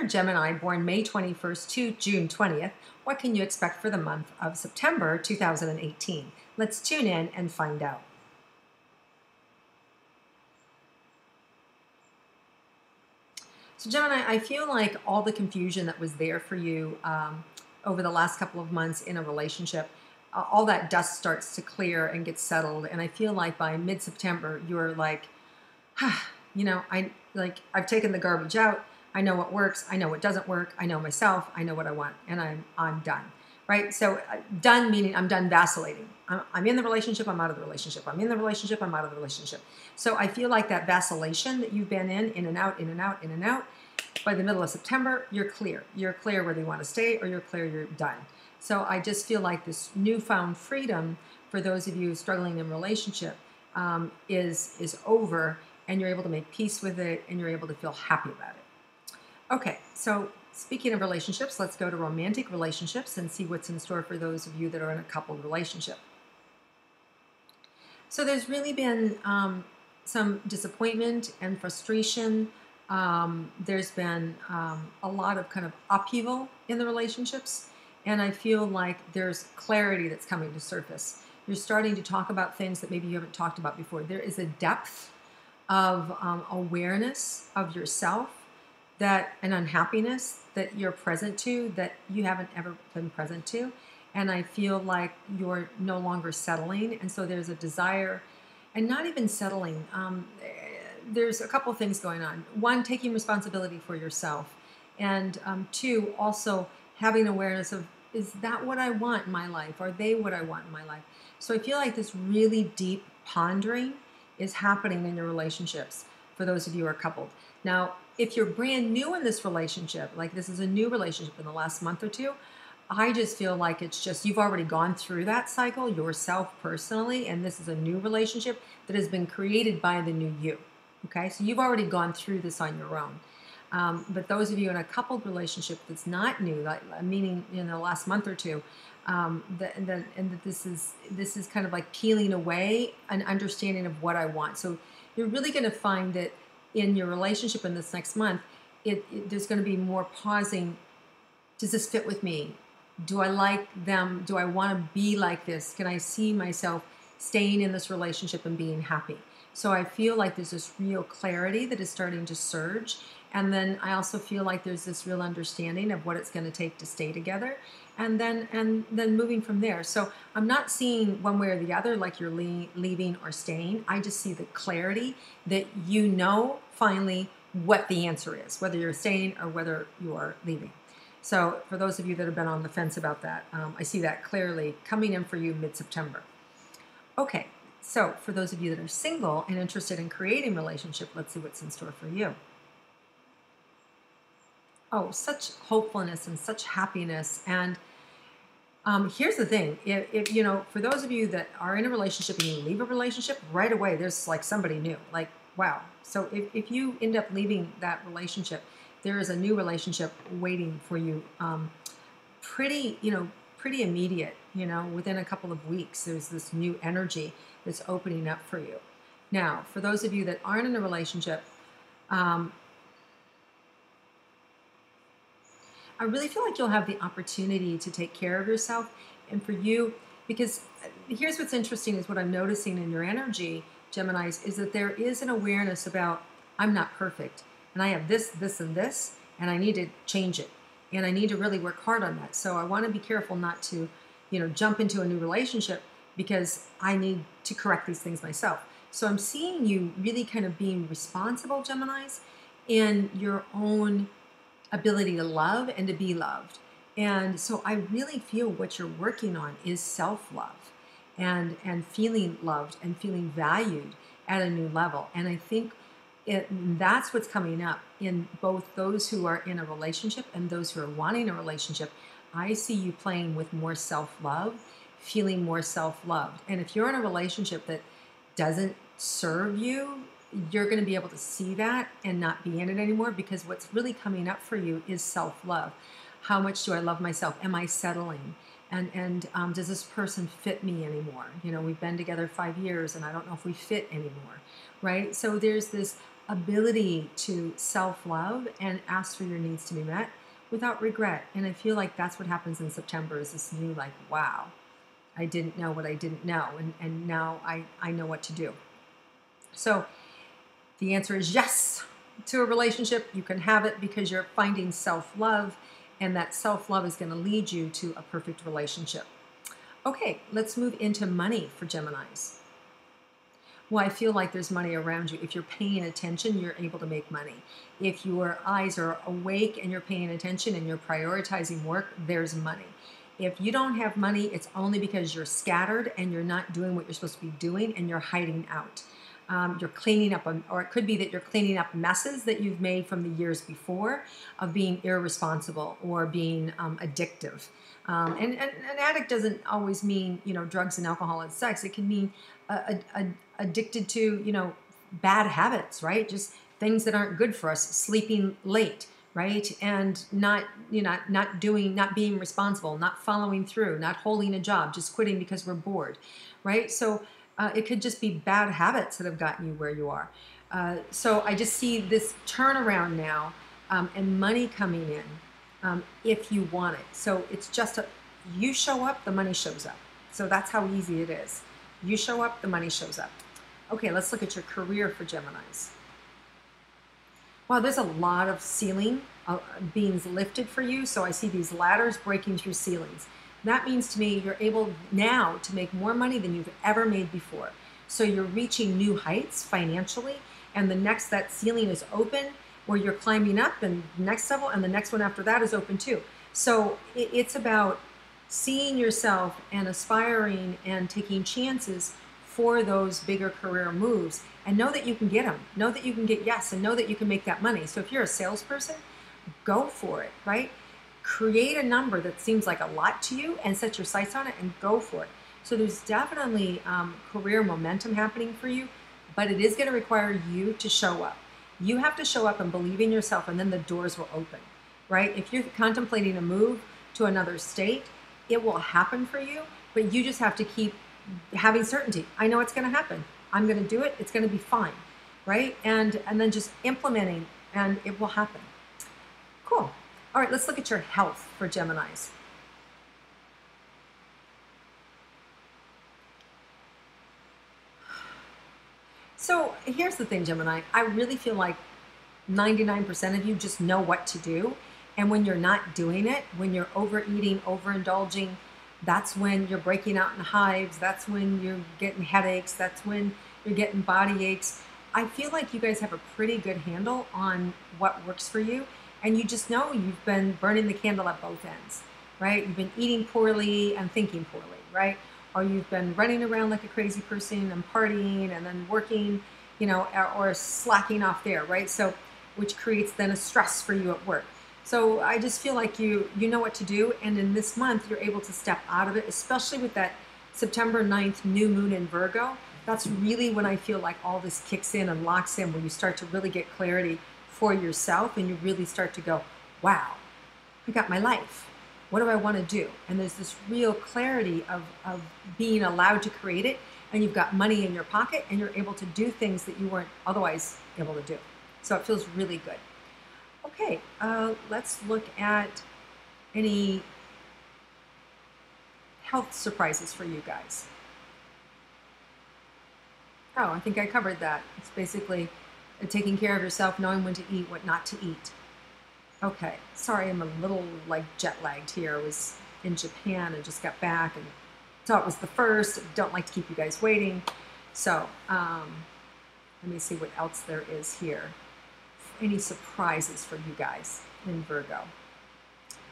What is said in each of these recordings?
a Gemini born May 21st to June 20th, what can you expect for the month of September 2018? Let's tune in and find out. So Gemini, I feel like all the confusion that was there for you over the last couple of months in a relationship, all that dust starts to clear and get settled. And I feel like by mid-September, you're like, I've taken the garbage out. I know what works. I know what doesn't work. I know myself. I know what I want, and I'm done. Right? So done meaning I'm done vacillating. I'm in the relationship. I'm out of the relationship. I'm in the relationship. I'm out of the relationship. So I feel like that vacillation that you've been in and out, in and out, in and out. By the middle of September, you're clear. You're clear whether you want to stay or you're clear you're done. So I just feel like this newfound freedom for those of you struggling in relationship is over, and you're able to make peace with it, and you're able to feel happy about it. Okay, so speaking of relationships, let's go to romantic relationships and see what's in store for those of you that are in a coupled relationship. So there's really been some disappointment and frustration. There's been a lot of kind of upheaval in the relationships, and I feel like there's clarity that's coming to surface. You're starting to talk about things that maybe you haven't talked about before. There is a depth of awareness of yourself, that an unhappiness that you're present to that you haven't ever been present to. And I feel like you're no longer settling. And so there's a desire, and not even settling. There's a couple of things going on. One, taking responsibility for yourself. And two, also having awareness of, is that what I want in my life? Are they what I want in my life? So I feel like this really deep pondering is happening in your relationships for those of you who are coupled. Now, if you're brand new in this relationship, like this is a new relationship in the last month or two, I just feel like it's just, you've already gone through that cycle yourself personally, and this is a new relationship that has been created by the new you. Okay, so you've already gone through this on your own. But those of you in a coupled relationship that's not new, like, meaning in the last month or two, that this is kind of like peeling away an understanding of what I want. So you're really going to find that in your relationship in this next month, there's going to be more pausing. Does this fit with me? Do I like them? Do I want to be like this? Can I see myself staying in this relationship and being happy? So I feel like there's this real clarity that is starting to surge. And then I also feel like there's this real understanding of what it's going to take to stay together, and then moving from there. So I'm not seeing one way or the other, like you're leaving or staying. I just see the clarity that you know finally what the answer is, whether you're staying or whether you are leaving. So for those of you that have been on the fence about that, I see that clearly coming in for you mid-September. Okay, so for those of you that are single and interested in creating a relationship, let's see what's in store for you. Oh, such hopefulness and such happiness. And here's the thing. If you know, for those of you that are in a relationship and you leave a relationship, right away, there's like somebody new. Like, wow. So if you end up leaving that relationship, there is a new relationship waiting for you pretty immediate. Within a couple of weeks, there's this new energy that's opening up for you. Now, for those of you that aren't in a relationship, I really feel like you'll have the opportunity to take care of yourself. And for you, because here's what's interesting is what I'm noticing in your energy, Geminis, is that there is an awareness about, I'm not perfect. And I have this, this, and this, and I need to change it. And I need to really work hard on that. So I want to be careful not to, jump into a new relationship because I need to correct these things myself. So I'm seeing you really kind of being responsible, Geminis, in your own ability to love and to be loved. And so I really feel what you're working on is self-love and feeling loved and feeling valued at a new level. And I think that's what's coming up in both those who are in a relationship and those who are wanting a relationship. I see you playing with more self-love, feeling more self-loved. And if you're in a relationship that doesn't serve you, you're going to be able to see that and not be in it anymore, because what's really coming up for you is self-love. How much do I love myself? Am I settling? And does this person fit me anymore? We've been together 5 years and I don't know if we fit anymore, right? So there's this ability to self-love and ask for your needs to be met without regret. And I feel like that's what happens in September, is this new, like, wow, I didn't know what I didn't know, and now I know what to do. So the answer is yes to a relationship. You can have it because you're finding self-love, and that self-love is going to lead you to a perfect relationship. Okay, let's move into money for Geminis. Well, I feel like there's money around you. If you're paying attention, you're able to make money. If your eyes are awake and you're paying attention and you're prioritizing work, there's money. If you don't have money, it's only because you're scattered and you're not doing what you're supposed to be doing and you're hiding out. You're cleaning up, or it could be that you're cleaning up messes that you've made from the years before of being irresponsible or being addictive. And an addict doesn't always mean, drugs and alcohol and sex. It can mean addicted to, bad habits, right? Just things that aren't good for us, sleeping late, right? And not being responsible, not following through, not holding a job, just quitting because we're bored, right? So it could just be bad habits that have gotten you where you are. So I just see this turnaround now, and money coming in if you want it. So it's just you show up, the money shows up. So that's how easy it is. You show up, the money shows up. Okay, let's look at your career for Geminis. Wow, there's a lot of ceiling being lifted for you. So I see these ladders breaking through ceilings. That means to me you're able now to make more money than you've ever made before. So you're reaching new heights financially, and that ceiling is open where you're climbing up, and next level, and the next one after that is open too. So it's about seeing yourself and aspiring and taking chances for those bigger career moves, and know that you can get them. Know that you can get yes, and know that you can make that money. So if you're a salesperson, go for it, right? Create a number that seems like a lot to you and set your sights on it and go for it. So there's definitely career momentum happening for you, but it is going to require you to show up. You have to show up and believe in yourself, and then the doors will open, right? If you're contemplating a move to another state, it will happen for you, but you just have to keep having certainty. I know it's going to happen. I'm going to do it. It's going to be fine, right? And then just implementing, and it will happen. Cool. All right, let's look at your health for Geminis. So here's the thing, Gemini. I really feel like 99% of you just know what to do. And when you're not doing it, when you're overeating, overindulging, that's when you're breaking out in hives. That's when you're getting headaches. That's when you're getting body aches. I feel like you guys have a pretty good handle on what works for you. And you just know you've been burning the candle at both ends, right? You've been eating poorly and thinking poorly, right? Or you've been running around like a crazy person and partying and then working, or slacking off there, right? So, which creates then a stress for you at work. So I just feel like you know what to do. And in this month, you're able to step out of it, especially with that September 9th new moon in Virgo. That's really when I feel like all this kicks in and locks in, when you start to really get clarity for yourself, and you really start to go, wow, I got my life. What do I want to do? And there's this real clarity of being allowed to create it, and you've got money in your pocket, and you're able to do things that you weren't otherwise able to do. So it feels really good. Okay, let's look at any health surprises for you guys. Oh, I think I covered that. It's basically taking care of yourself, knowing when to eat, what not to eat. Okay, sorry, I'm a little jet lagged here. I was in Japan and just got back, and thought it was the first. Don't like to keep you guys waiting. So let me see what else there is here. Any surprises for you guys in Virgo?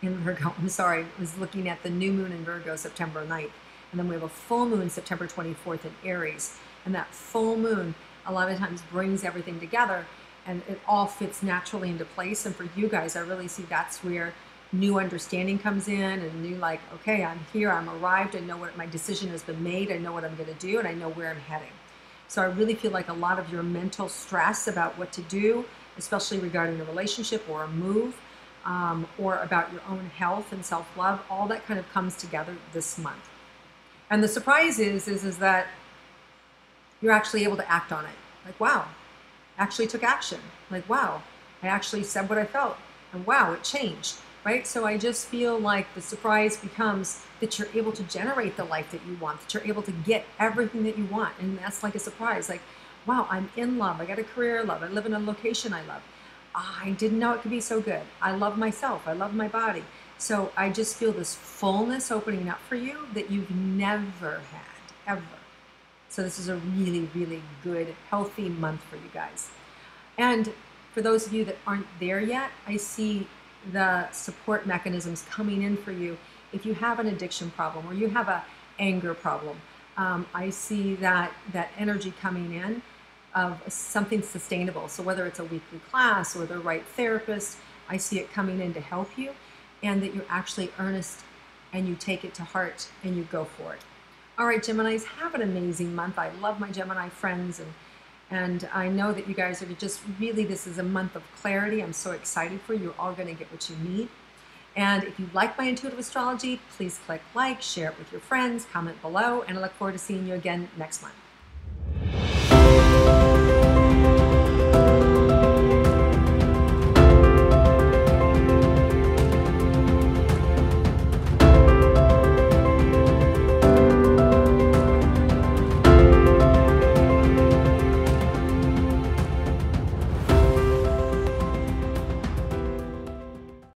I'm sorry, I was looking at the new moon in Virgo, September 9th. And then we have a full moon, September 24th in Aries. And that full moon a lot of times brings everything together, and it all fits naturally into place. And for you guys, I really see that's where new understanding comes in, and new okay, I'm here, I'm arrived, I know what my decision has been made, I know what I'm going to do, and I know where I'm heading. So I really feel like a lot of your mental stress about what to do, especially regarding a relationship or a move, or about your own health and self-love, all that kind of comes together this month. And the surprise is that you're actually able to act on it. Like, wow, actually took action. Like, wow, I actually said what I felt, and wow, it changed, right? So I just feel like the surprise becomes that you're able to generate the life that you want, that you're able to get everything that you want. And that's like a surprise. Like, wow, I'm in love. I got a career I love. I live in a location I love. I didn't know it could be so good. I love myself. I love my body. So I just feel this fullness opening up for you that you've never had, ever. So this is a really, really good, healthy month for you guys. And for those of you that aren't there yet, I see the support mechanisms coming in for you. If you have an addiction problem or you have a anger problem, I see that energy coming in of something sustainable. So whether it's a weekly class or the right therapist, I see it coming in to help you, and that you're actually earnest and you take it to heart and you go for it. All right, Geminis, have an amazing month. I love my Gemini friends, and I know that you guys are just really, this is a month of clarity. I'm so excited for you. You're all going to get what you need. And if you like my intuitive astrology, please click like, share it with your friends, comment below, and I look forward to seeing you again next month.